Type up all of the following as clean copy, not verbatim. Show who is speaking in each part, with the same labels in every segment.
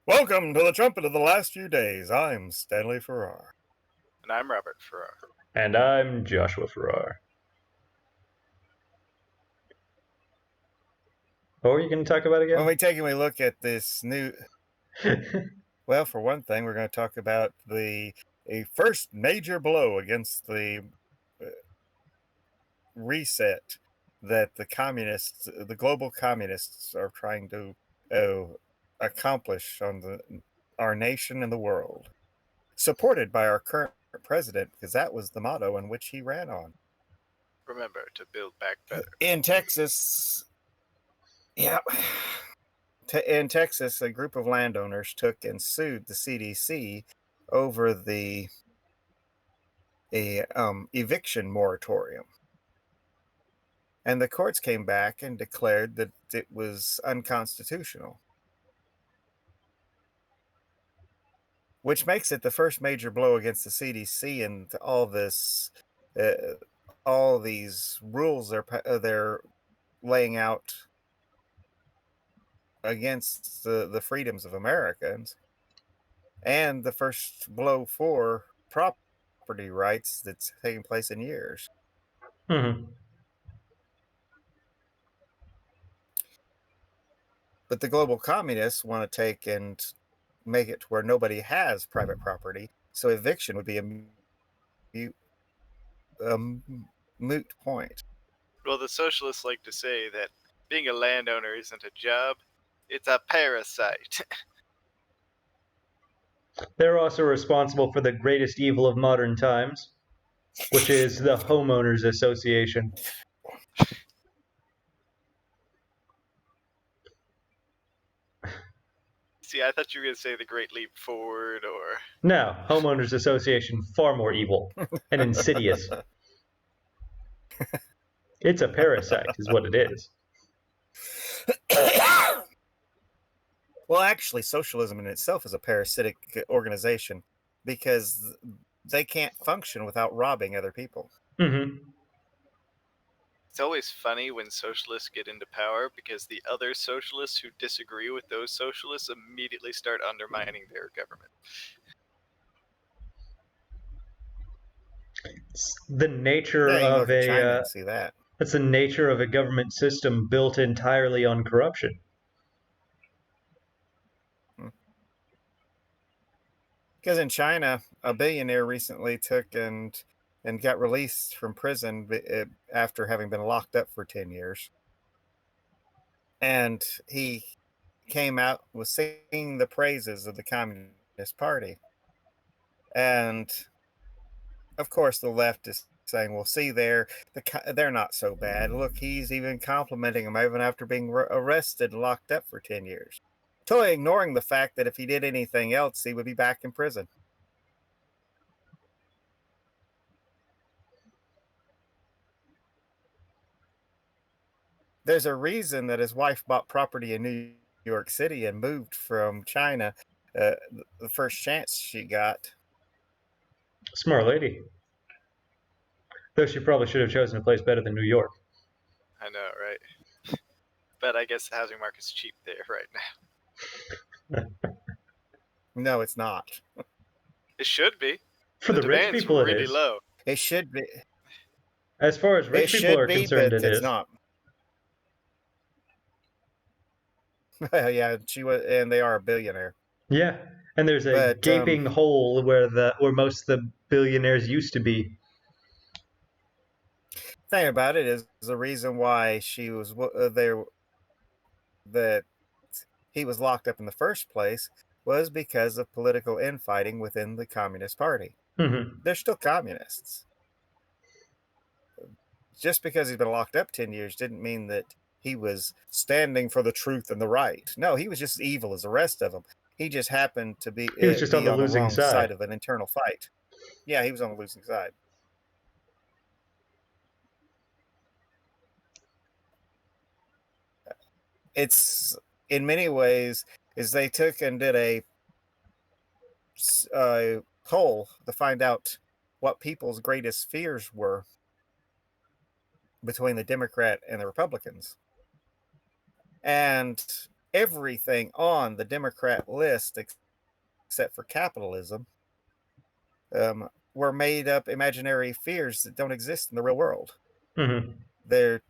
Speaker 1: Welcome to the Trumpet of the last few days. I'm Stanley Farrar.
Speaker 2: And I'm Robert Farrar.
Speaker 3: And I'm Joshua Farrar. What were you going to talk about again?
Speaker 1: When we take a look at this new, well, for one thing, we're going to talk about a first major blow against the reset that the global communists, are trying to accomplish on our nation and the world, supported by our current president, because that was the motto in which he ran on.
Speaker 2: Remember to build back better.
Speaker 1: In Texas, yeah. In Texas, a group of landowners took and sued the CDC over the eviction moratorium. And the courts came back and declared that it was unconstitutional, which makes it the first major blow against the CDC and all these rules they're laying out against the freedoms of Americans, and the first blow for property rights that's taken place in years.
Speaker 3: Mm-hmm.
Speaker 1: But the global communists want to take and make it to where nobody has private property, so eviction would be a moot point.
Speaker 2: Well, the socialists like to say that being a landowner isn't a job, it's a parasite.
Speaker 3: They're also responsible for the greatest evil of modern times, which is the Homeowners Association.
Speaker 2: See, I thought you were going to say the Great Leap Forward or...
Speaker 3: No, Homeowners Association, far more evil and insidious. It's a parasite, is what it is.
Speaker 1: Well, actually, socialism in itself is a parasitic organization because they can't function without robbing other people.
Speaker 3: Mm-hmm.
Speaker 2: It's always funny when socialists get into power because the other socialists who disagree with those socialists immediately start undermining their government.
Speaker 3: It's the nature
Speaker 1: Yeah, you can
Speaker 3: of
Speaker 1: look at China and see that.
Speaker 3: That's the nature of a government system built entirely on corruption.
Speaker 1: Because in China, a billionaire recently took and got released from prison after having been locked up for 10 years. And he came out with singing the praises of the Communist Party. And, of course, the left is saying, well, see, they're not so bad. Look, he's even complimenting them even after being arrested and locked up for 10 years. Totally ignoring the fact that if he did anything else, he would be back in prison. There's a reason that his wife bought property in New York City and moved from China the first chance she got.
Speaker 3: Smart lady. Though she probably should have chosen a place better than New York.
Speaker 2: I know, right? But I guess the housing market's cheap there right now.
Speaker 1: No, it's not.
Speaker 2: It should be.
Speaker 3: For the rich people,
Speaker 2: really
Speaker 3: it is.
Speaker 2: Low.
Speaker 1: It should be.
Speaker 3: As far as rich people are concerned, it is.
Speaker 1: Not. Well, yeah, she was, and they are a billionaire.
Speaker 3: Yeah, and there's a gaping hole where most of the billionaires used to be.
Speaker 1: Thing about it is the reason why she was there, that he was locked up in the first place, was because of political infighting within the Communist Party.
Speaker 3: Mm-hmm.
Speaker 1: They're still communists. Just because he's been locked up 10 years didn't mean that he was standing for the truth and the right. No, he was just evil as the rest of them. He just happened to be,
Speaker 3: he was just on the losing
Speaker 1: wrong side of an internal fight. Yeah, he was on the losing side. It's, in many ways, is they took and did a poll to find out what people's greatest fears were between the Democrat and the Republicans. And everything on the Democrat list except for capitalism were made up imaginary fears that don't exist in the real world.
Speaker 3: Hmm.
Speaker 1: They're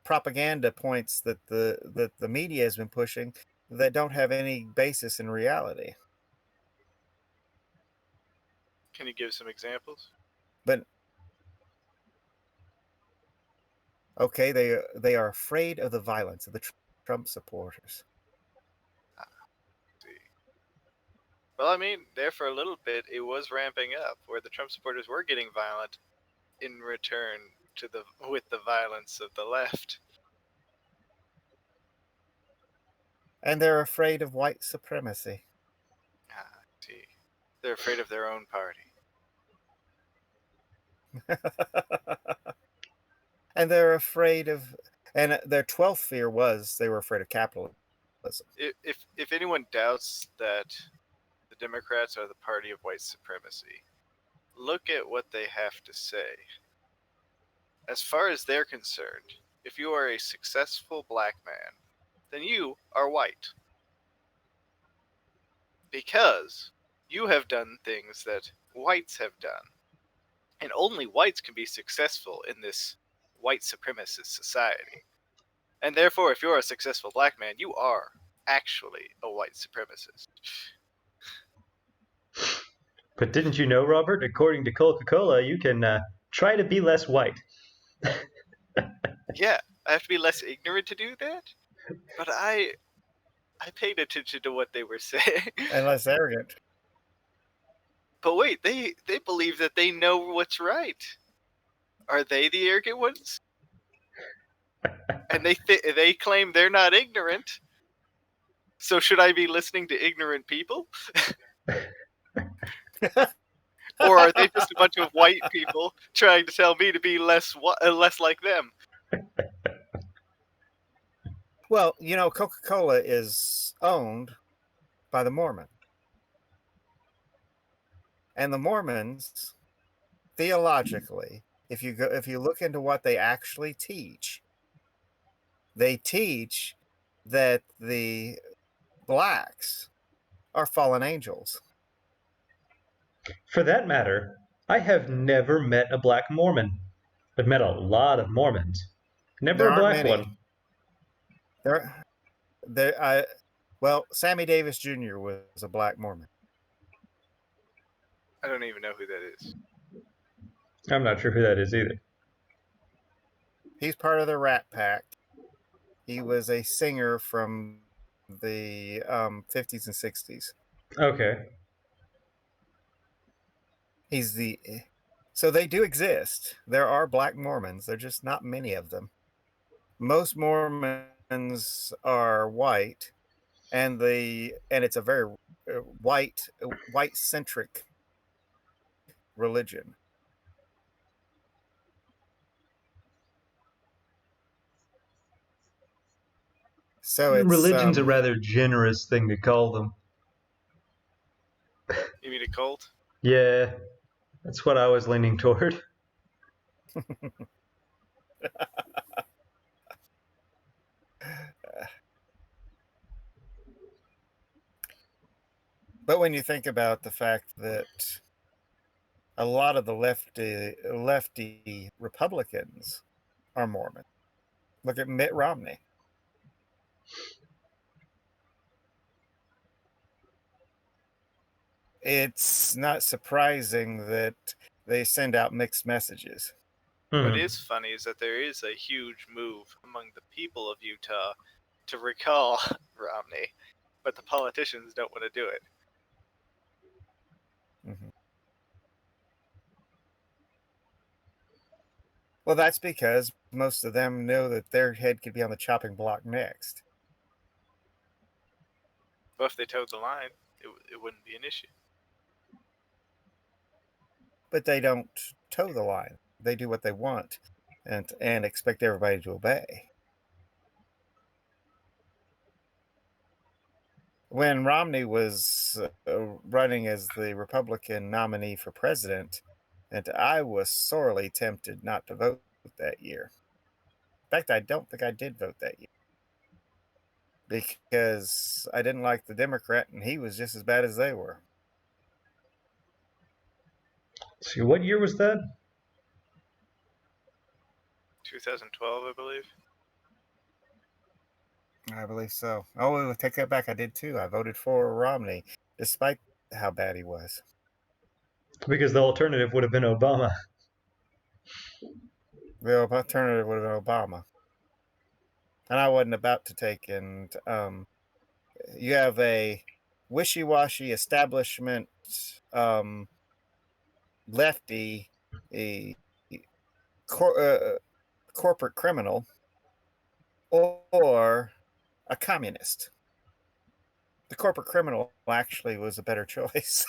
Speaker 1: propaganda points that the media has been pushing that don't have any basis in reality.
Speaker 2: Can you give some examples?
Speaker 1: But okay, they are afraid of the violence of the Trump supporters.
Speaker 2: See. Well, I mean, there for a little bit, it was ramping up, where the Trump supporters were getting violent in return to with the violence of the left.
Speaker 1: And they're afraid of white supremacy.
Speaker 2: I see. They're afraid of their own party.
Speaker 1: And they're afraid of, and their 12th fear was they were afraid of capitalism.
Speaker 2: If anyone doubts that the Democrats are the party of white supremacy, look at what they have to say. As far as they're concerned, if you are a successful black man, then you are white. Because you have done things that whites have done. And only whites can be successful in this white supremacist society. And therefore, if you're a successful black man, you are actually a white supremacist.
Speaker 3: But didn't you know, Robert? According to Coca-Cola, you can try to be less white.
Speaker 2: Yeah, I have to be less ignorant to do that? But I paid attention to what they were saying.
Speaker 1: And less arrogant.
Speaker 2: But wait, they believe that they know what's right. Are they the arrogant ones? And they claim they're not ignorant. So should I be listening to ignorant people? Or are they just a bunch of white people trying to tell me to be less like them?
Speaker 1: Well, you know, Coca-Cola is owned by the Mormon. And the Mormons, theologically, if you look into what they actually teach, they teach that the blacks are fallen angels.
Speaker 3: For that matter, I have never met a black Mormon. I've met a lot of Mormons. Never
Speaker 1: There
Speaker 3: a
Speaker 1: aren't
Speaker 3: black
Speaker 1: many.
Speaker 3: one.
Speaker 1: There, there. Well, Sammy Davis Jr. was a black Mormon.
Speaker 2: I don't even know who that is.
Speaker 3: I'm not sure who that is either.
Speaker 1: He's part of the Rat Pack. He was a singer from the 50s and 60s.
Speaker 3: Okay.
Speaker 1: He's the So they do exist. There are black Mormons. There are just not many of them. Most Mormons are white, and it's a very white centric religion. So it's
Speaker 3: Religion's a rather generous thing to call them.
Speaker 2: You mean a cult?
Speaker 3: Yeah, that's what I was leaning toward.
Speaker 1: but when you think about the fact that a lot of the lefty Republicans are Mormon. Look at Mitt Romney. It's not surprising that they send out mixed messages.
Speaker 2: What
Speaker 3: Mhm.
Speaker 2: is funny is that there is a huge move among the people of Utah to recall Romney, but the politicians don't want to do it.
Speaker 1: Mhm. Well, that's because most of them know that their head could be on the chopping block next.
Speaker 2: But if they towed the line, it wouldn't be an issue.
Speaker 1: But they don't toe the line. They do what they want and expect everybody to obey. When Romney was running as the Republican nominee for president, and I was sorely tempted not to vote that year. In fact, I don't think I did vote that year because I didn't like the Democrat, and he was just as bad as they were.
Speaker 3: See, what year was that?
Speaker 2: 2012, I believe.
Speaker 1: I believe so. Oh, we'll take that back. I did too. I voted for Romney, despite how bad he was.
Speaker 3: Because the alternative would have been Obama.
Speaker 1: The alternative would have been Obama. And I wasn't about to take. And you have a wishy-washy establishment lefty, a corporate criminal, or a communist. The corporate criminal actually was a better choice.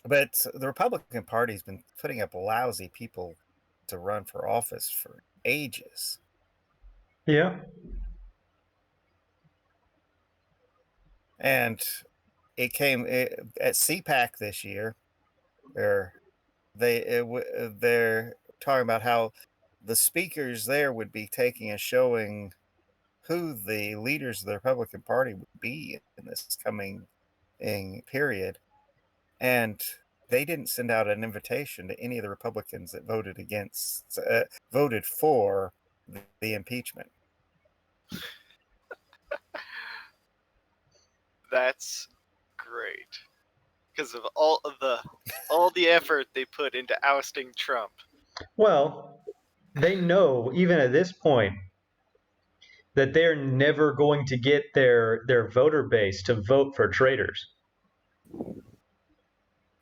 Speaker 1: But the Republican Party's been putting up lousy people to run for office for ages.
Speaker 3: Yeah.
Speaker 1: And it came at CPAC this year, where they're talking about how the speakers there would be taking and showing who the leaders of the Republican Party would be in this coming period. And they didn't send out an invitation to any of the Republicans that voted for the impeachment.
Speaker 2: That's great because of all the effort they put into ousting Trump.
Speaker 3: Well, they know, even at this point, that they're never going to get their voter base to vote for traitors.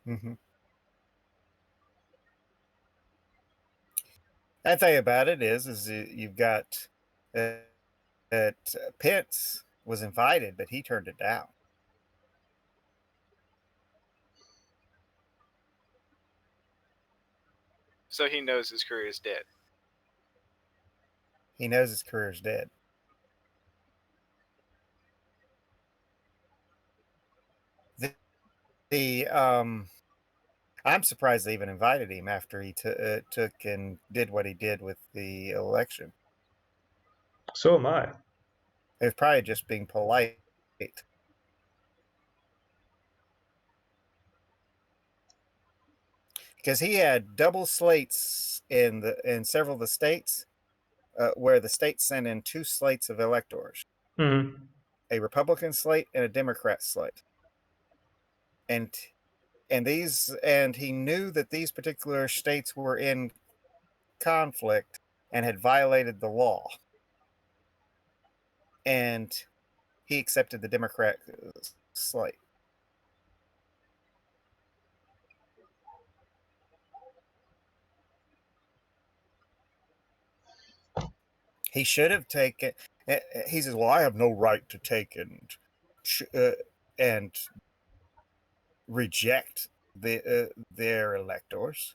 Speaker 1: Mm-hmm. The thing about it is you've got that Pence was invited, but he turned it down.
Speaker 2: So he knows his career is dead.
Speaker 1: He knows his career's dead. I'm surprised they even invited him after he took and did what he did with the election.
Speaker 3: So am I.
Speaker 1: It was probably just being polite. Because he had double slates in several of the states, where the states sent in 2 slates of electors,
Speaker 3: Mm-hmm.
Speaker 1: a Republican slate and a Democrat slate, and he knew that these particular states were in conflict and had violated the law, and he accepted the Democrat slate. He should have taken. He says, "Well, I have no right to take and reject their electors."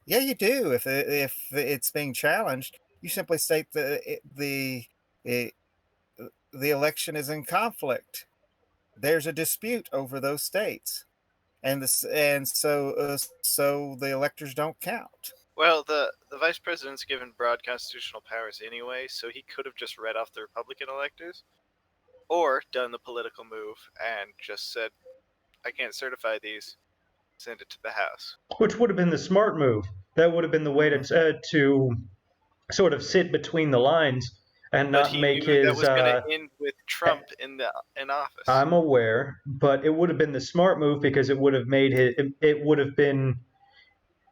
Speaker 1: Yeah, you do. If it's being challenged, you simply state the election is in conflict. There's a dispute over those states, and so the electors don't count.
Speaker 2: Well, the vice president's given broad constitutional powers anyway, so he could have just read off the Republican electors, or done the political move and just said, "I can't certify these. Send it to the House."
Speaker 3: Which would have been the smart move. That would have been the way to sort of sit between the lines and
Speaker 2: But
Speaker 3: not
Speaker 2: he
Speaker 3: make
Speaker 2: knew that
Speaker 3: his.
Speaker 2: was going to end with Trump in office.
Speaker 3: I'm aware, but it would have been the smart move because it would have made it would have been.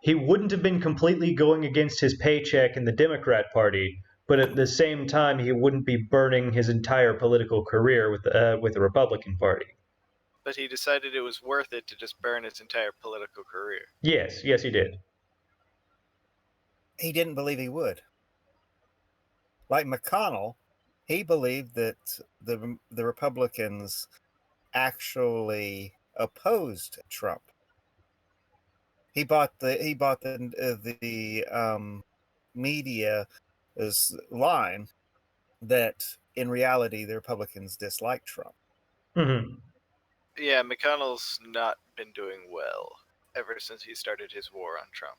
Speaker 3: He wouldn't have been completely going against his paycheck in the Democrat Party, but at the same time, he wouldn't be burning his entire political career with the Republican Party.
Speaker 2: But he decided it was worth it to just burn his entire political career.
Speaker 3: Yes, he did.
Speaker 1: He didn't believe he would. Like McConnell, he believed that the Republicans actually opposed Trump. He bought the media's line that in reality the Republicans disliked Trump.
Speaker 3: Mm-hmm.
Speaker 2: Yeah, McConnell's not been doing well ever since he started his war on Trump.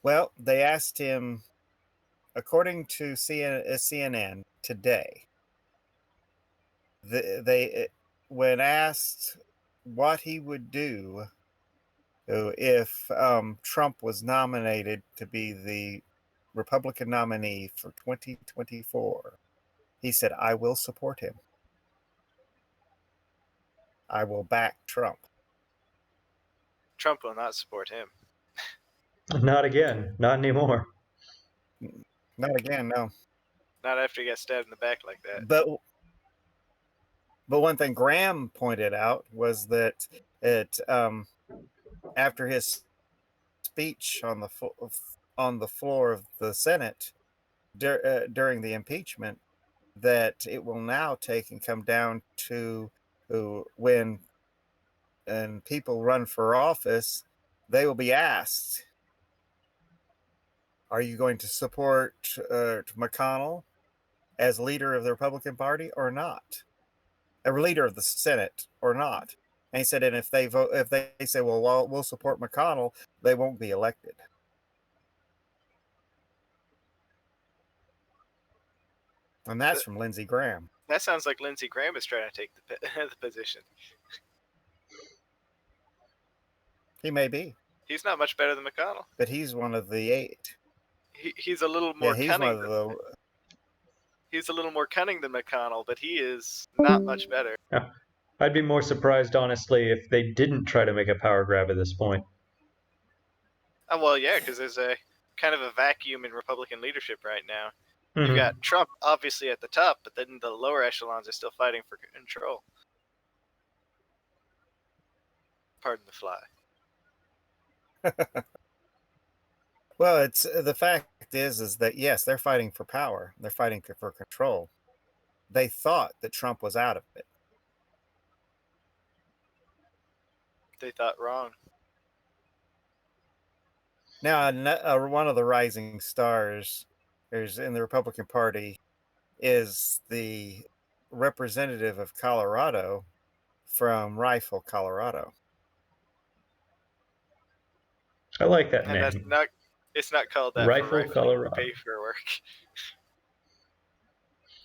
Speaker 1: Well, they asked him, according to CNN today, when asked what he would do if Trump was nominated to be the Republican nominee for 2024, he said, "I will support him. I will back Trump."
Speaker 2: Trump will not support him.
Speaker 3: Not again. Not anymore.
Speaker 1: Not again, no.
Speaker 2: Not after he got stabbed in the back like that.
Speaker 1: But one thing Graham pointed out was that after his speech on the floor of the Senate during the impeachment, that it will now take and come down to when and people run for office, they will be asked, "Are you going to support McConnell as leader of the Republican Party or not? A leader of the Senate or not?" And he said, and if they say, well, we'll support McConnell, they won't be elected. And that's from Lindsey Graham.
Speaker 2: That sounds like Lindsey Graham is trying to take the position.
Speaker 1: He may be.
Speaker 2: He's not much better than McConnell.
Speaker 1: But he's one of the 8.
Speaker 2: He's a little more cunning.
Speaker 1: He's
Speaker 2: a little more cunning than McConnell, but he is not much better.
Speaker 3: Yeah. I'd be more surprised, honestly, if they didn't try to make a power grab at this point.
Speaker 2: Oh, well, yeah, because there's a kind of a vacuum in Republican leadership right now.
Speaker 3: Mm-hmm.
Speaker 2: You've got Trump obviously at the top, but then the lower echelons are still fighting for control. Pardon the fly.
Speaker 1: Well, it's the fact is that yes, they're fighting for power. They're fighting for control. They thought that Trump was out of it.
Speaker 2: They thought wrong.
Speaker 1: Now, one of the rising stars in the Republican Party is the representative of Colorado from Rifle, Colorado.
Speaker 3: I like that
Speaker 2: And
Speaker 3: name.
Speaker 2: it's not called that
Speaker 3: Rifle,
Speaker 2: for
Speaker 3: Colorado.
Speaker 2: pay for work.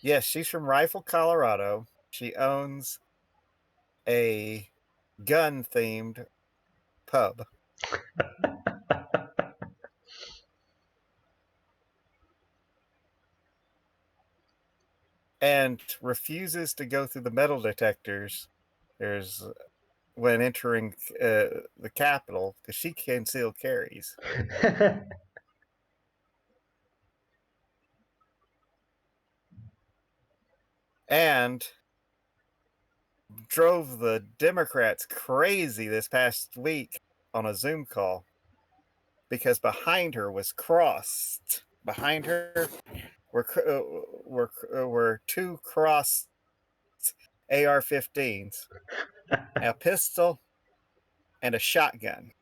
Speaker 1: Yes, she's from Rifle, Colorado. She owns a gun-themed pub. And refuses to go through the metal detectors when entering the Capitol because she concealed carries. And drove the Democrats crazy this past week on a Zoom call because behind her was crossed. Behind her were 2 crossed AR-15s, a pistol, and a shotgun.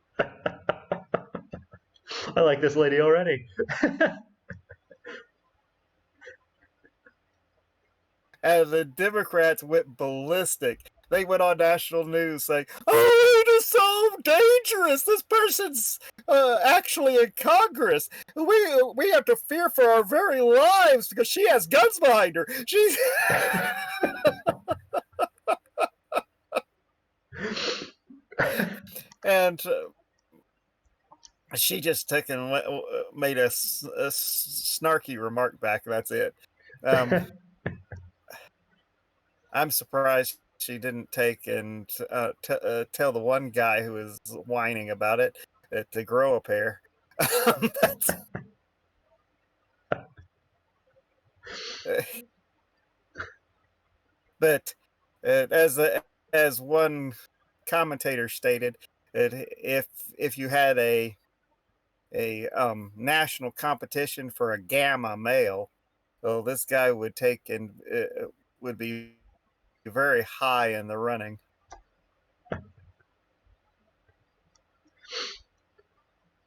Speaker 3: I like this lady already.
Speaker 1: And the Democrats went ballistic. They went on national news saying, "Oh, it is so dangerous. This person's actually in Congress. We have to fear for our very lives because she has guns behind her." She's and she just took and made a snarky remark back. That's it. I'm surprised she didn't take and tell the one guy who was whining about it to grow a pair. But as one commentator stated, if you had a national competition for a gamma male, well, this guy would take and would be very high in the running.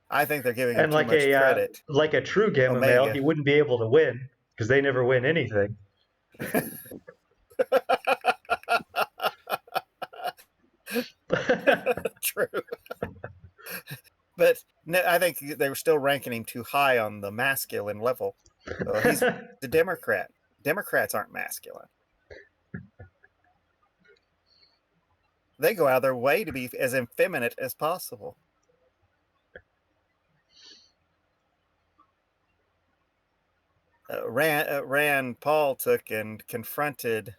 Speaker 1: I think they're giving him too much credit.
Speaker 3: Like a true gamma male, he wouldn't be able to win because they never win anything.
Speaker 1: true. But no, I think they were still ranking him too high on the masculine level. He's a Democrat. Democrats aren't masculine. They go out of their way to be as effeminate as possible. Rand Paul took and confronted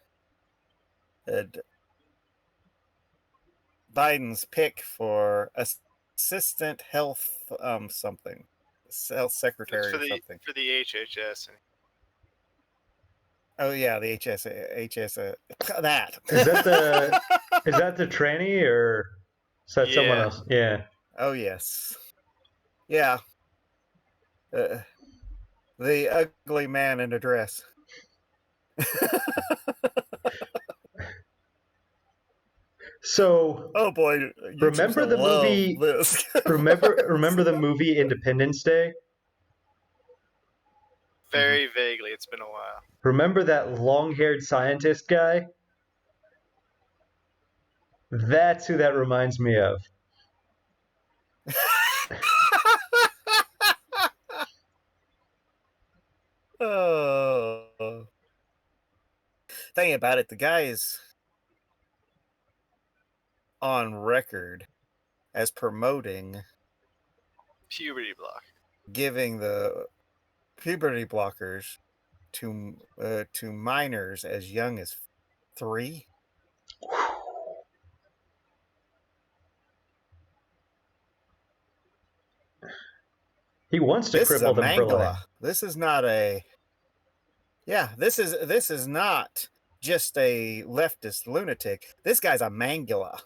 Speaker 1: Biden's pick for assistant health something, health
Speaker 2: It's
Speaker 1: secretary
Speaker 2: for
Speaker 1: or something.
Speaker 2: the HHS.
Speaker 1: Oh yeah, the HS that.
Speaker 3: Is that the tranny or is that someone
Speaker 2: Yeah.
Speaker 3: else? Yeah.
Speaker 1: Oh yes, yeah. The ugly man in a dress.
Speaker 3: So
Speaker 1: Oh boy, YouTube's
Speaker 3: remember
Speaker 1: gonna
Speaker 3: the
Speaker 1: love
Speaker 3: movie?
Speaker 1: this.
Speaker 3: Remember the movie Independence Day?
Speaker 2: Very vaguely. It's been a while.
Speaker 3: Remember that long-haired scientist guy? That's who that reminds me of.
Speaker 1: Oh, thing about it, the guy is on record as promoting
Speaker 2: Puberty block.
Speaker 1: giving the puberty blockers to minors as young as 3.
Speaker 3: He wants to
Speaker 1: This is a
Speaker 3: cripple them for life.
Speaker 1: mangala. This is not a this is not just a leftist lunatic. This guy's a mangala.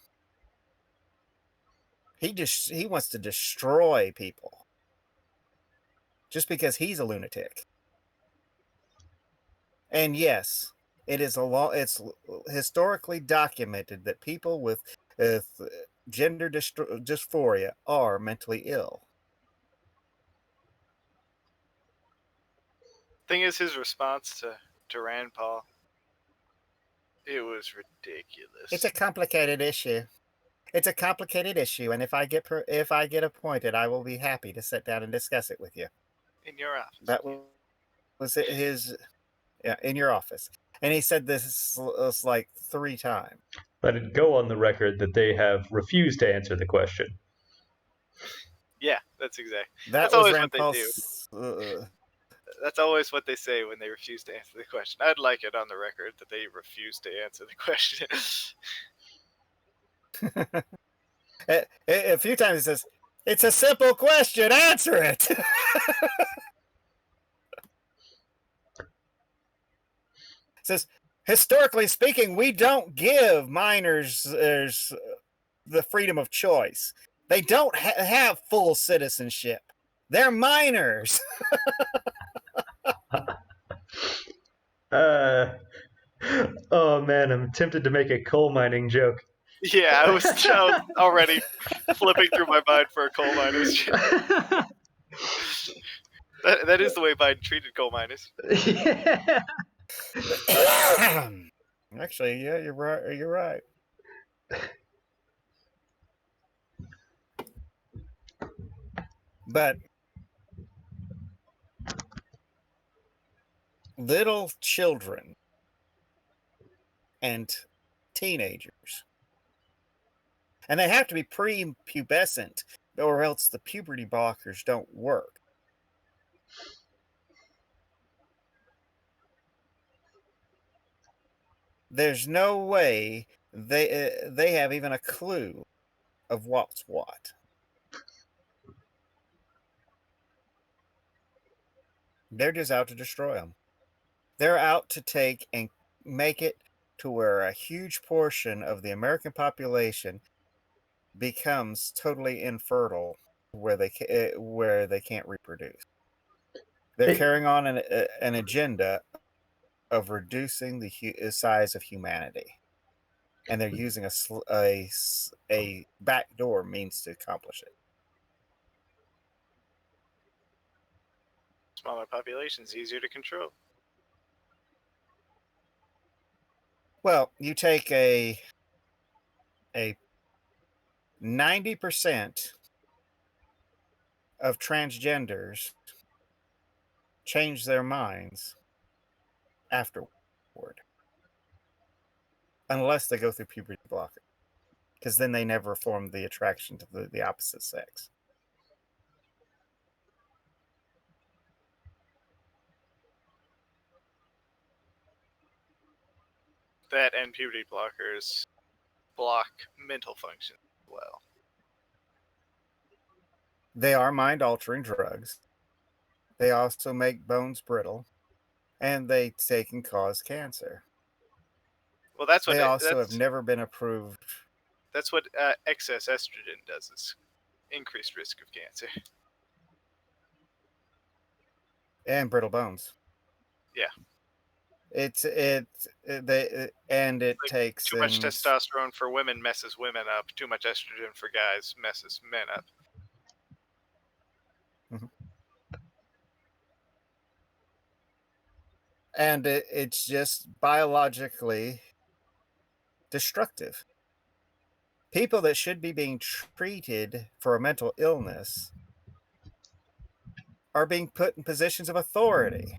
Speaker 1: He wants to destroy people just because he's a lunatic. And yes, it's historically documented that people with gender dysphoria are mentally ill.
Speaker 2: Thing is, his response to Rand Paul, it was ridiculous.
Speaker 1: It's a complicated issue. It's a complicated issue, and if I get appointed, I will be happy to sit down and discuss it with you.
Speaker 2: In your office.
Speaker 1: That was his, yeah, in your office. And he said this was like 3 times.
Speaker 3: Let it go on the record that they have refused to answer the question.
Speaker 2: Yeah, that's exactly.
Speaker 1: That
Speaker 2: That's
Speaker 1: was
Speaker 2: always
Speaker 1: Rand
Speaker 2: what they do. That's always what they say when they refuse to answer the question. I'd like it on the record that they refuse to answer the question.
Speaker 1: A few times he says, "It's a simple question. Answer it." Says, historically speaking, we don't give minors the freedom of choice. They don't have full citizenship. They're minors.
Speaker 3: Oh man, I'm tempted to make a coal mining joke.
Speaker 2: Yeah, I was already flipping through my mind for a coal miner's joke. That is the way Biden treated coal miners.
Speaker 3: Yeah.
Speaker 1: Actually, yeah, you're right. You're right. But little children and teenagers, and they have to be prepubescent, or else the puberty blockers don't work. There's no way they have even a clue of what's what. They're just out to destroy them. They're out to take and make it to where a huge portion of the American population becomes totally infertile, where they can't reproduce. They're carrying on an agenda of reducing the size of humanity, and they're using a backdoor means to accomplish it.
Speaker 2: Smaller populations, easier to control.
Speaker 1: Well, you take a 90% of transgenders change their minds afterward, unless they go through puberty blocker, because then they never form the attraction to the opposite sex.
Speaker 2: That and puberty blockers block mental function as well.
Speaker 1: They are mind-altering drugs. They also make bones brittle, and they can cause cancer.
Speaker 2: Well, that's what
Speaker 1: They also have
Speaker 2: that's
Speaker 1: never been approved.
Speaker 2: that's what excess estrogen does. Is increased risk of cancer.
Speaker 1: And brittle bones.
Speaker 2: Yeah.
Speaker 1: And it
Speaker 2: Like,
Speaker 1: takes
Speaker 2: too much
Speaker 1: things.
Speaker 2: testosterone for women messes women up. Too much estrogen for guys messes men up.
Speaker 1: Mhm. And it's just biologically destructive. People that should be being treated for a mental illness are being put in positions of authority.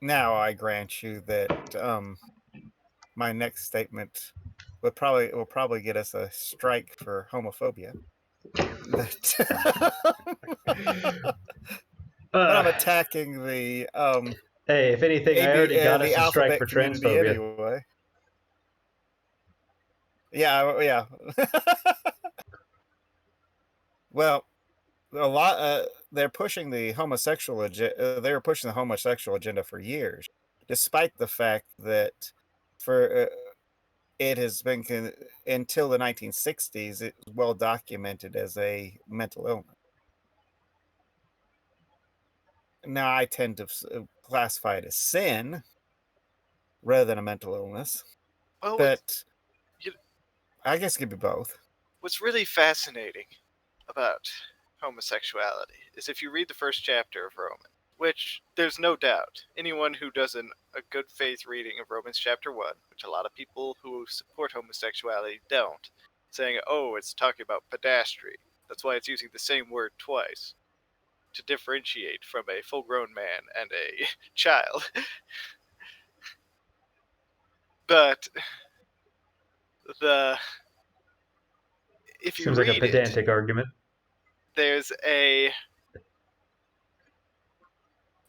Speaker 1: Now, I grant you that my next statement will probably get us a strike for homophobia. But but I'm
Speaker 3: Uh,
Speaker 1: attacking the
Speaker 3: hey, if anything, I already got
Speaker 1: the
Speaker 3: us a strike
Speaker 1: alphabet
Speaker 3: for
Speaker 1: community
Speaker 3: transphobia.
Speaker 1: anyway. Yeah. Well, a lot. They're pushing the homosexual agenda. They were pushing the homosexual agenda for years, despite the fact that for it has been until the 1960s, it was well documented as a mental illness. Now, I tend to classify it as sin rather than a mental illness,
Speaker 2: Well,
Speaker 1: but
Speaker 2: you,
Speaker 1: I guess it could be both.
Speaker 2: what's really fascinating about homosexuality is if you read the first chapter of Romans, which there's no doubt anyone who does a good faith reading of Romans chapter 1, which a lot of people who support homosexuality don't, saying, oh, it's talking about pedastry. That's why it's using the same word twice to differentiate from a full grown man and a child. But the if you
Speaker 3: Seems like a
Speaker 2: read it,
Speaker 3: pedantic argument.
Speaker 2: there's a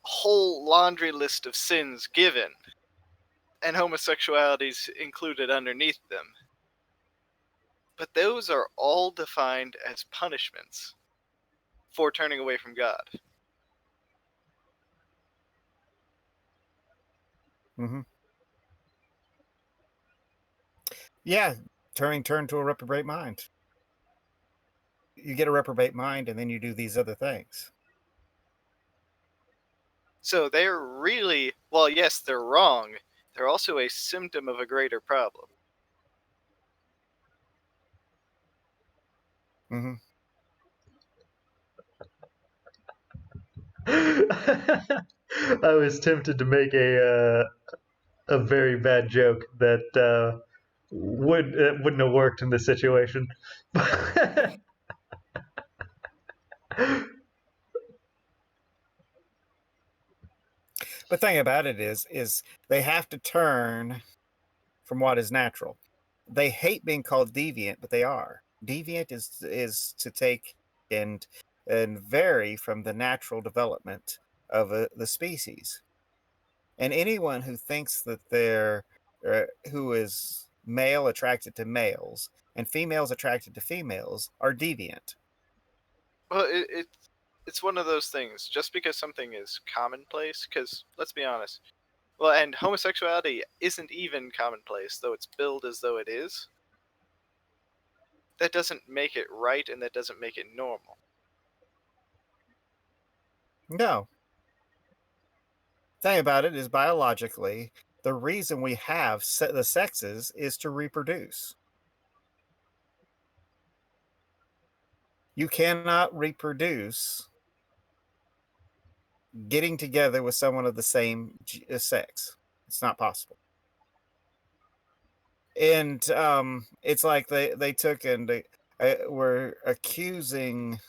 Speaker 2: whole laundry list of sins given, and homosexuality's included underneath them. But those are all defined as punishments for turning away from God.
Speaker 1: Mm-hmm. Yeah, turn to a reprobate mind. You get a reprobate mind, and then you do these other things.
Speaker 2: So they're really, well, yes, they're wrong. They're also a symptom of a greater problem.
Speaker 1: Mm-hmm.
Speaker 3: I was tempted to make a very bad joke that wouldn't have worked in this situation.
Speaker 1: The thing about it is they have to turn from what is natural. They hate being called deviant, but they are. Deviant is to take and vary from the natural development of the species. And anyone who thinks that they're who is male attracted to males and females attracted to females are deviant.
Speaker 2: Well, it's one of those things. Just because something is commonplace, because let's be honest, well, and homosexuality isn't even commonplace, though it's billed as though it is. That doesn't make it right, and that doesn't make it normal.
Speaker 1: No. Thing about it is biologically, the reason we have the sexes is to reproduce. You cannot reproduce getting together with someone of the same sex. It's not possible. And it's like they took and they were accusing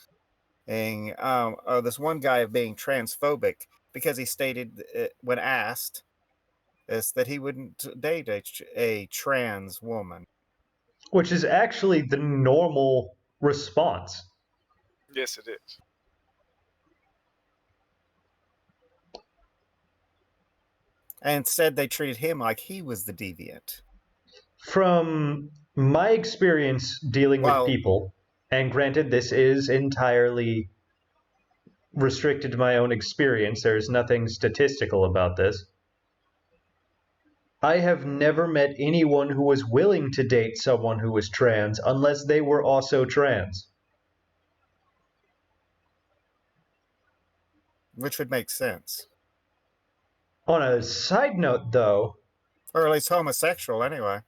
Speaker 1: this one guy of being transphobic because he stated when asked is that he wouldn't date a trans woman.
Speaker 3: Which is actually the normal response.
Speaker 2: Yes, it is.
Speaker 1: And instead, they treated him like he was the deviant.
Speaker 3: From my experience dealing with
Speaker 1: While
Speaker 3: people, and granted, this is entirely restricted to my own experience, there's nothing statistical about this. I have never met anyone who was willing to date someone who was trans unless they were also trans.
Speaker 1: which would make sense,
Speaker 3: On a side note, though,
Speaker 1: or at least homosexual anyway.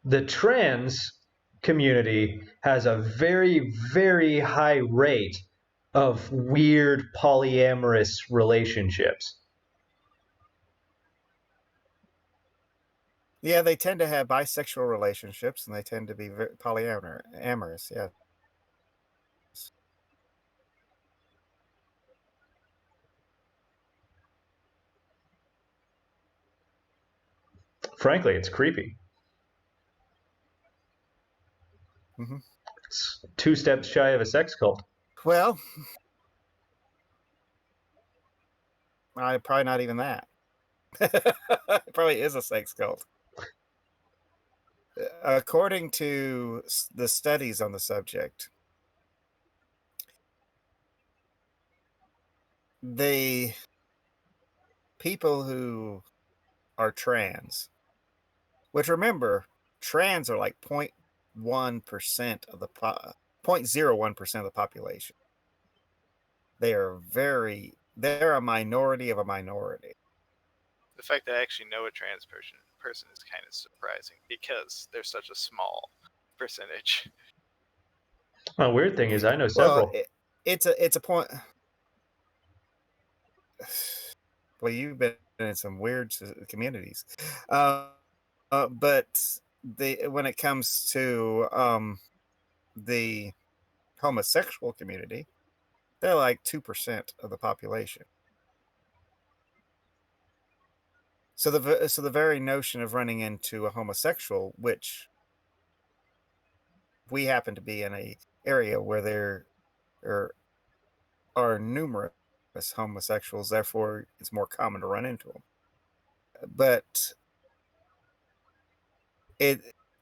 Speaker 3: the trans community has a very, very high rate of weird polyamorous relationships.
Speaker 1: Yeah, they tend to have bisexual relationships, and they tend to be polyamorous. Yeah.
Speaker 3: Frankly, it's creepy.
Speaker 1: Mm-hmm.
Speaker 3: It's 2 steps shy of a sex cult.
Speaker 1: Well, probably not even that. It probably is a sex cult. According to the studies on the subject, the people who are trans, which remember, trans are like 0.1% of the 0.01% of the population. They're a minority of a minority.
Speaker 2: The fact that I actually know a trans person is kind of surprising because they're such a small percentage.
Speaker 3: The weird thing is, I know
Speaker 1: Well,
Speaker 3: several.
Speaker 1: it's a point. Well, you've been in some weird communities, but when it comes to the homosexual community, they're like 2% of the population. So the very notion of running into a homosexual, which we happen to be in a area where there are numerous homosexuals, therefore it's more common to run into them. But a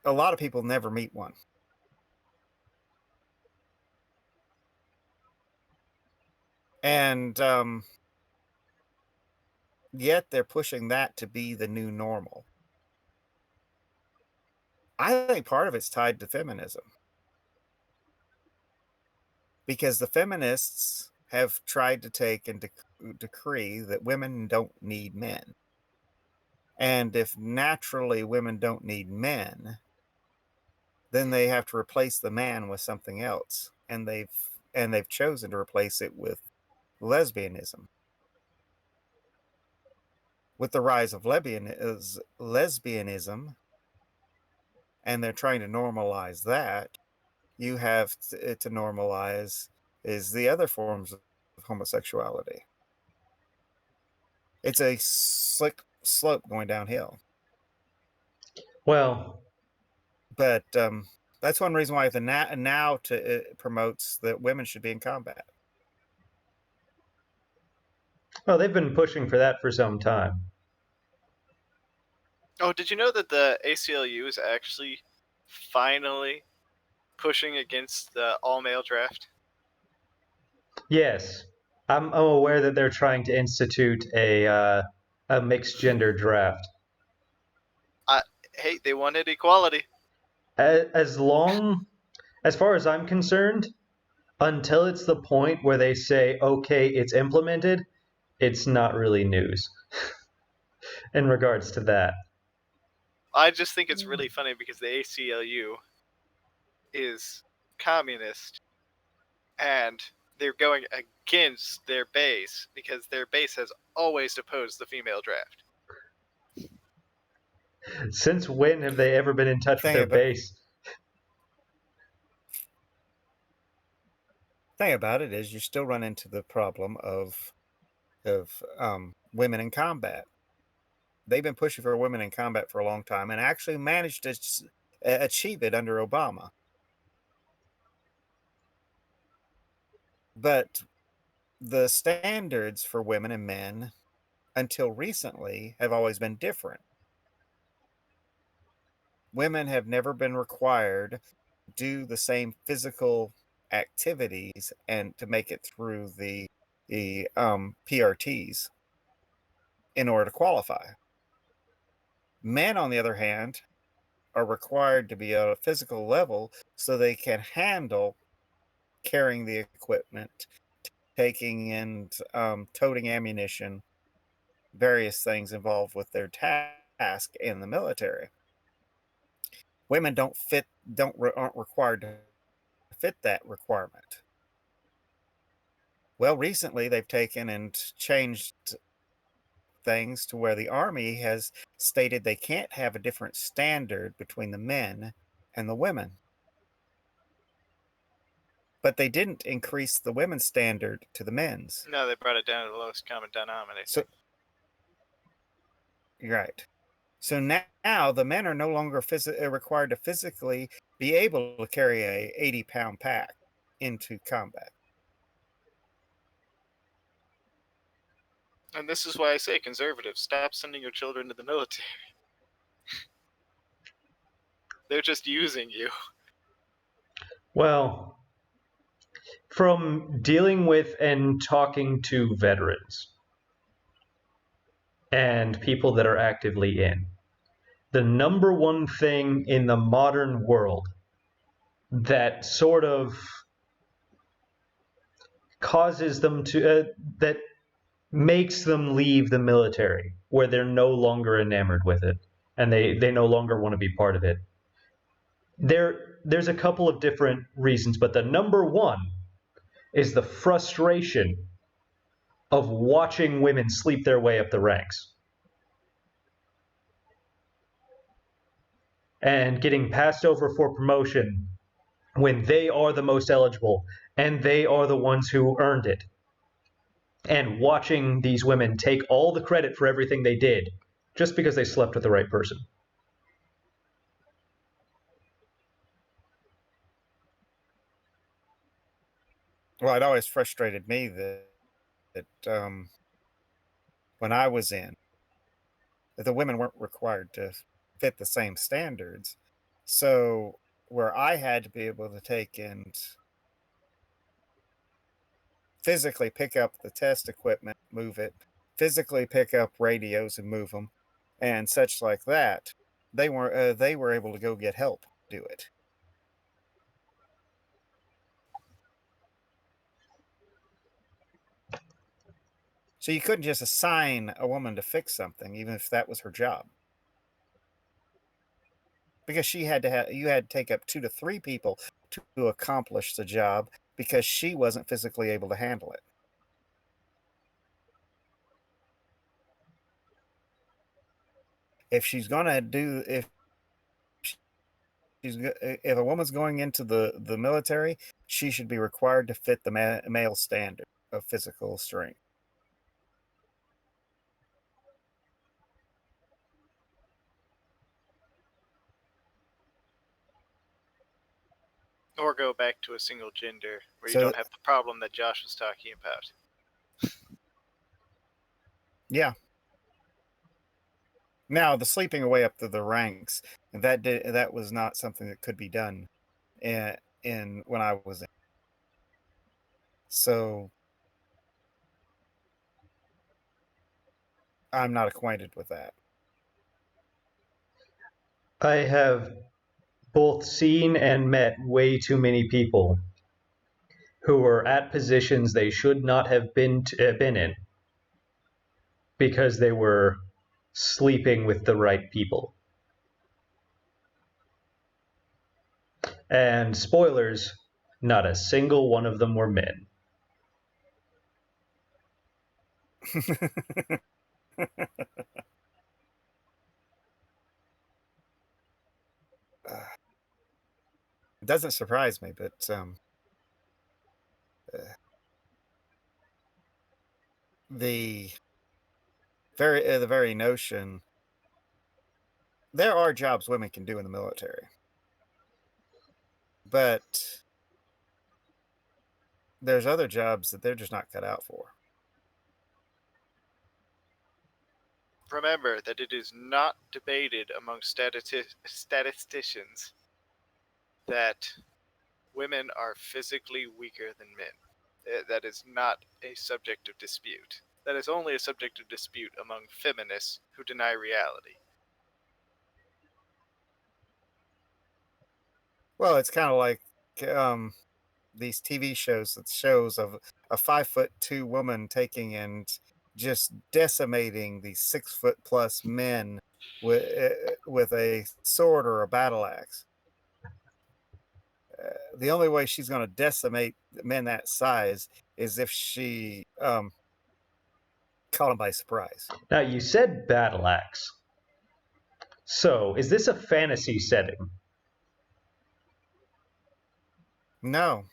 Speaker 1: lot of people never meet one. And yet they're pushing that to be the new normal. I think part of it's tied to feminism. Because the feminists have tried to take and decree that women don't need men. And if naturally women don't need men, then they have to replace the man with something else. And they've chosen to replace it with lesbianism. With the rise of lesbianism, and they're trying to normalize that, you have to normalize is the other forms of homosexuality. It's a slick slope going downhill.
Speaker 3: Well,
Speaker 1: But that's one reason why the now promotes that women should be in combat.
Speaker 3: they've been pushing for that for some time.
Speaker 2: Oh, did you know that the ACLU is actually finally pushing against the all-male draft?
Speaker 3: Yes, I'm aware that they're trying to institute a mixed gender draft.
Speaker 2: Hey, they wanted equality.
Speaker 3: As far as I'm concerned, until it's the point where they say, okay, it's implemented, it's not really news in regards to that.
Speaker 2: I just think it's really funny because the ACLU is communist, and they're going against their base because their base has always opposed the female draft.
Speaker 3: Since when have they ever been in touch with their base?
Speaker 1: Thing about it is you still run into the problem of women in combat. They've been pushing for women in combat for a long time and actually managed to achieve it under Obama. But the standards for women and men until recently have always been different. Women have never been required to do the same physical activities and to make it through the PRTs in order to qualify. Men, on the other hand, are required to be at a physical level so they can handle carrying the equipment, taking and toting ammunition, various things involved with their task in the military. Women aren't required to fit that requirement. Well, recently they've taken and changed things to where the Army has stated they can't have a different standard between the men and the women. But they didn't increase the women's standard to the men's.
Speaker 2: No, they brought it down to the lowest common denominator.
Speaker 1: So, right. So now the men are no longer required to physically be able to carry a 80-pound pack into combat.
Speaker 2: And this is why I say, conservatives, stop sending your children to the military. They're just using you.
Speaker 3: Well, from dealing with and talking to veterans and people that are actively in, the number one thing in the modern world that sort of causes them to, that makes them leave the military, where they're no longer enamored with it and they no longer want to be part of it. There's a couple of different reasons, but the number one is the frustration of watching women sleep their way up the ranks and getting passed over for promotion when they are the most eligible and they are the ones who earned it. And watching these women take all the credit for everything they did just because they slept with the right person.
Speaker 1: Well, it always frustrated me that when I was in, that the women weren't required to fit the same standards. So where I had to be able to take and physically pick up the test equipment, move it, physically pick up radios and move them, and such like that, they were able to go get help do it. So you couldn't just assign a woman to fix something, even if that was her job, because you had to take up 2 to 3 people to accomplish the job because she wasn't physically able to handle it. If a woman's going into the military, she should be required to fit the male standard of physical strength.
Speaker 2: Or go back to a single gender where you don't have the problem that Josh was talking about.
Speaker 1: Yeah. Now, the sleeping away up to the ranks, that was not something that could be done in when I was in. So I'm not acquainted with that.
Speaker 3: I have both seen and met way too many people who are at positions they should not have been in because they were sleeping with the right people. And spoilers, Not a single one of them were men.
Speaker 1: It doesn't surprise me, but uh, the the very notion there are jobs women can do in the military, but there's other jobs that they're just not cut out for.
Speaker 2: Remember that it is not debated among statisticians that women are physically weaker than men. That is not a subject of dispute. That is only a subject of dispute among feminists who deny reality.
Speaker 1: Well, it's kind of like these TV shows that shows of a 5'2" woman taking and just decimating these 6 foot plus men with a sword or a battle axe. The only way she's going to decimate men that size is if she caught them by surprise.
Speaker 3: Now, you said battle axe. So, is this a fantasy setting?
Speaker 1: No,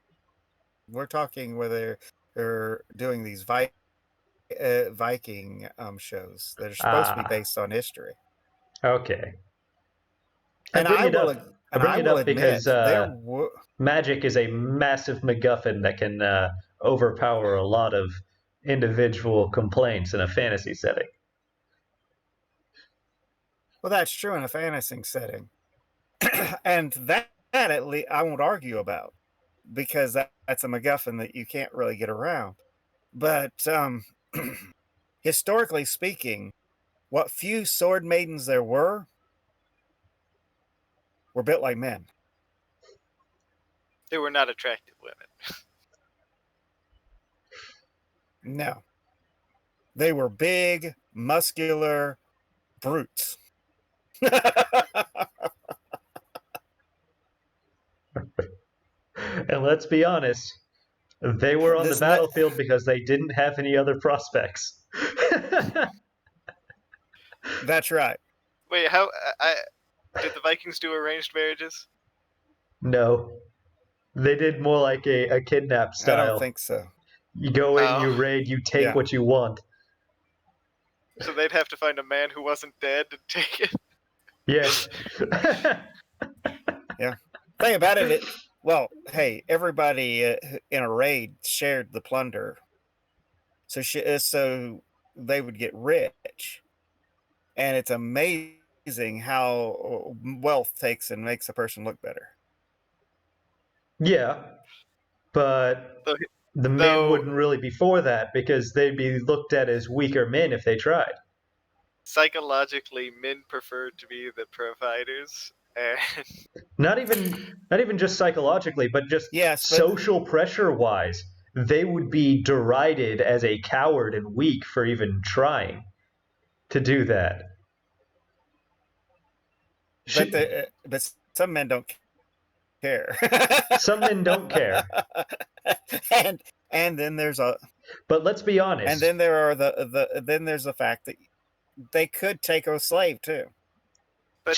Speaker 1: we're talking where they're doing these Viking shows that are supposed to be
Speaker 3: Ah,
Speaker 1: based on history.
Speaker 3: okay. I
Speaker 1: And
Speaker 3: bring
Speaker 1: I
Speaker 3: it
Speaker 1: will
Speaker 3: up. I
Speaker 1: and
Speaker 3: bring
Speaker 1: I
Speaker 3: it
Speaker 1: will
Speaker 3: up
Speaker 1: admit
Speaker 3: because
Speaker 1: there
Speaker 3: magic is a massive MacGuffin that can overpower a lot of individual complaints in a fantasy setting.
Speaker 1: well, that's true in a fantasy setting, and that at least I won't argue about because that's a MacGuffin that you can't really get around. But historically speaking, what few sword maidens there were built like men.
Speaker 2: They were not attractive women.
Speaker 1: No, they were big, muscular brutes.
Speaker 3: And let's be honest, they were on the
Speaker 1: This ne-
Speaker 3: battlefield because they didn't have any other prospects.
Speaker 1: that's right.
Speaker 2: Wait, how? Did the Vikings do arranged marriages?
Speaker 3: No, they did more like a kidnap
Speaker 1: I don't
Speaker 3: style.
Speaker 1: think so.
Speaker 3: You go in, you
Speaker 2: Oh,
Speaker 3: raid, you take
Speaker 1: Yeah.
Speaker 3: what you want.
Speaker 2: so they'd have to find a man who wasn't dead to take it.
Speaker 3: Yes.
Speaker 1: Yeah. Thing about well, hey, everybody in a raid shared the plunder, so they would get rich, and it's amazing how wealth takes and makes a person look better.
Speaker 3: Yeah, but
Speaker 2: So,
Speaker 3: the men
Speaker 2: though
Speaker 3: wouldn't really be for that because they'd be looked at as weaker men if they tried.
Speaker 2: psychologically, men prefer to be the providers, and
Speaker 3: Not even just psychologically, but just
Speaker 1: Yes, but
Speaker 3: social pressure wise, they would be derided as a coward and weak for even trying to do that.
Speaker 1: but some men don't care.
Speaker 3: Some men don't care.
Speaker 1: and and then there's a
Speaker 3: But let's be
Speaker 1: and
Speaker 3: honest.
Speaker 1: then there are then there's the fact that they could take a slave too.
Speaker 2: but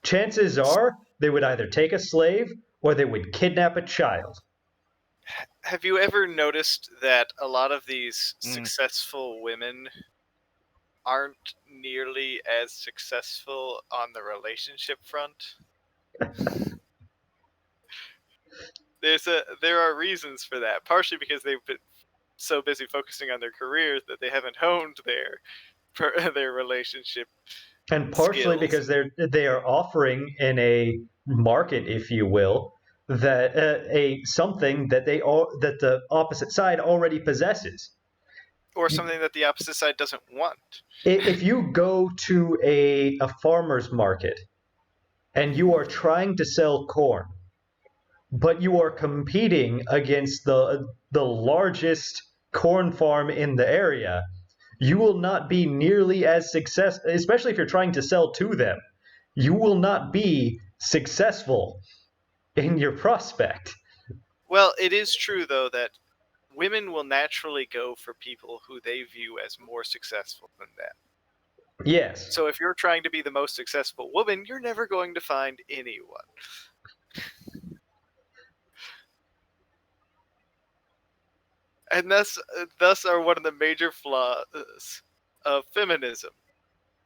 Speaker 3: Chances are they would either take a slave or they would kidnap a child.
Speaker 2: have you ever noticed that a lot of these
Speaker 1: Mm.
Speaker 2: successful women aren't nearly as successful on the relationship front? There are reasons for that, partially because they've been so busy focusing on their careers that they haven't honed their relationship
Speaker 3: And partially
Speaker 2: skills.
Speaker 3: because they are offering in a market, if you will, that a something that that the opposite side already possesses.
Speaker 2: Or something that the opposite side doesn't want.
Speaker 3: If you go to a farmer's market and you are trying to sell corn, but you are competing against the largest corn farm in the area, you will not be nearly as successful, especially if you're trying to sell to them. You will not be successful in your prospect.
Speaker 2: Well, it is true, though, that women will naturally go for people who they view as more successful than them.
Speaker 3: Yes.
Speaker 2: So if you're trying to be the most successful woman, you're never going to find anyone. And thus are one of the major flaws of feminism.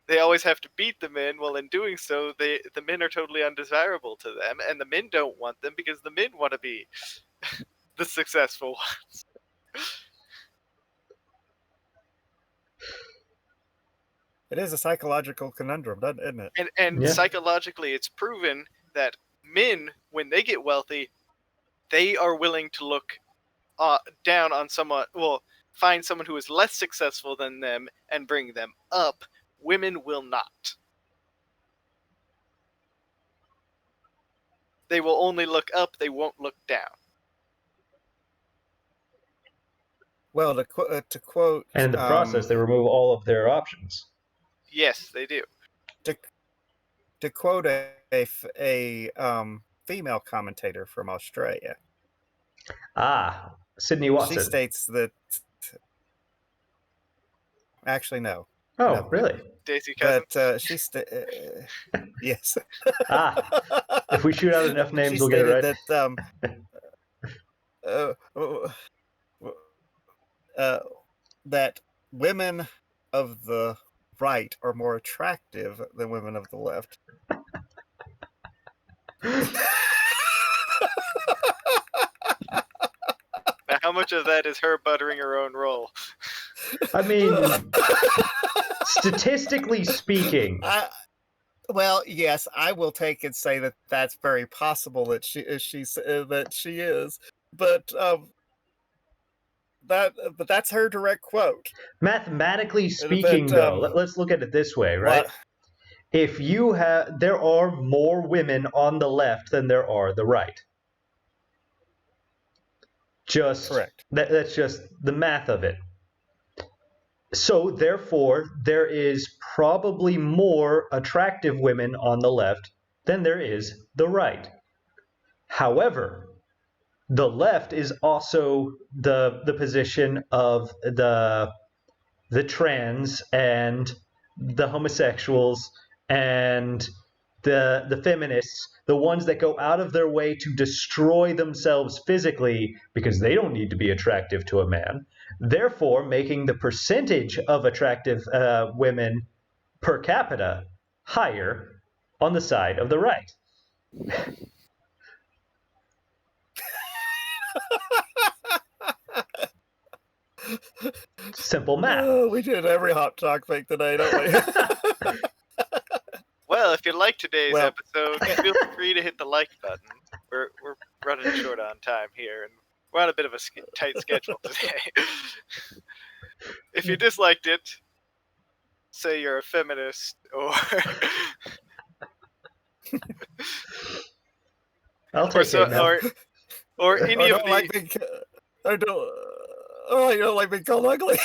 Speaker 2: They always have to beat the men, while in doing so, the men are totally undesirable to them, and the men don't want them because the men want to be the successful ones.
Speaker 1: It is a psychological conundrum, isn't it?
Speaker 2: And
Speaker 3: Yeah.
Speaker 2: psychologically, it's proven that men, when they get wealthy, they are willing to look down on someone, well, find someone who is less successful than them and bring them up. Women will not. They will only look up, they won't look down.
Speaker 1: Well, to quote,
Speaker 3: And in the process, they remove all of their options.
Speaker 2: Yes, they do.
Speaker 1: to quote a female commentator from Australia,
Speaker 3: Sydney
Speaker 1: she
Speaker 3: Watson.
Speaker 1: states that. Actually, no.
Speaker 3: Oh,
Speaker 1: No.
Speaker 3: really?
Speaker 2: Daisy Cousins.
Speaker 1: But yes.
Speaker 3: If we shoot out enough names,
Speaker 1: She
Speaker 3: we'll get it
Speaker 1: stated
Speaker 3: right.
Speaker 1: that women of the right are more attractive than women of the left.
Speaker 2: Now, how much of that is her buttering her own roll?
Speaker 3: I mean, statistically speaking,
Speaker 1: well, yes, I will take and say that that's very possible that she is, but that's her direct quote.
Speaker 3: mathematically speaking, though, let's look at it this way, right?
Speaker 1: What?
Speaker 3: If there are more women on the left than there are the right.
Speaker 1: Correct.
Speaker 3: That's just the math of it. So therefore, there is probably more attractive women on the left than there is the right. However, the left is also the position of the trans and the homosexuals and the feminists, the ones that go out of their way to destroy themselves physically because they don't need to be attractive to a man, therefore making the percentage of attractive women per capita higher on the side of the right. Simple math.
Speaker 1: Oh, we did every hot talk thing today, don't we?
Speaker 2: Well, if you like today's episode, feel free to hit the like button. We're running short on time here, and we're on a bit of a tight schedule today. If you disliked it, say you're a feminist, or
Speaker 3: I'll take it now.
Speaker 2: or any of the
Speaker 1: you don't like being called ugly.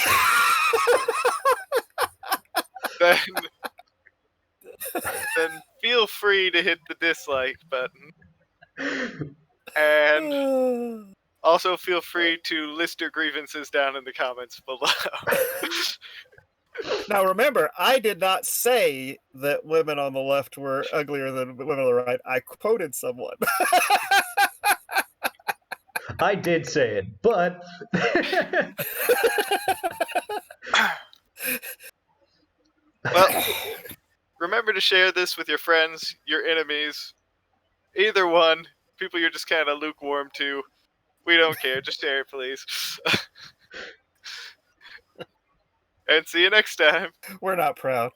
Speaker 2: then feel free to hit the dislike button. And also feel free to list your grievances down in the comments below.
Speaker 1: Now remember, I did not say that women on the left were uglier than women on the right. I quoted someone.
Speaker 3: I did say it, but
Speaker 2: well, remember to share this with your friends, your enemies, either one, people you're just kind of lukewarm to. We don't care, just share it, please. And see you next time.
Speaker 1: We're not proud.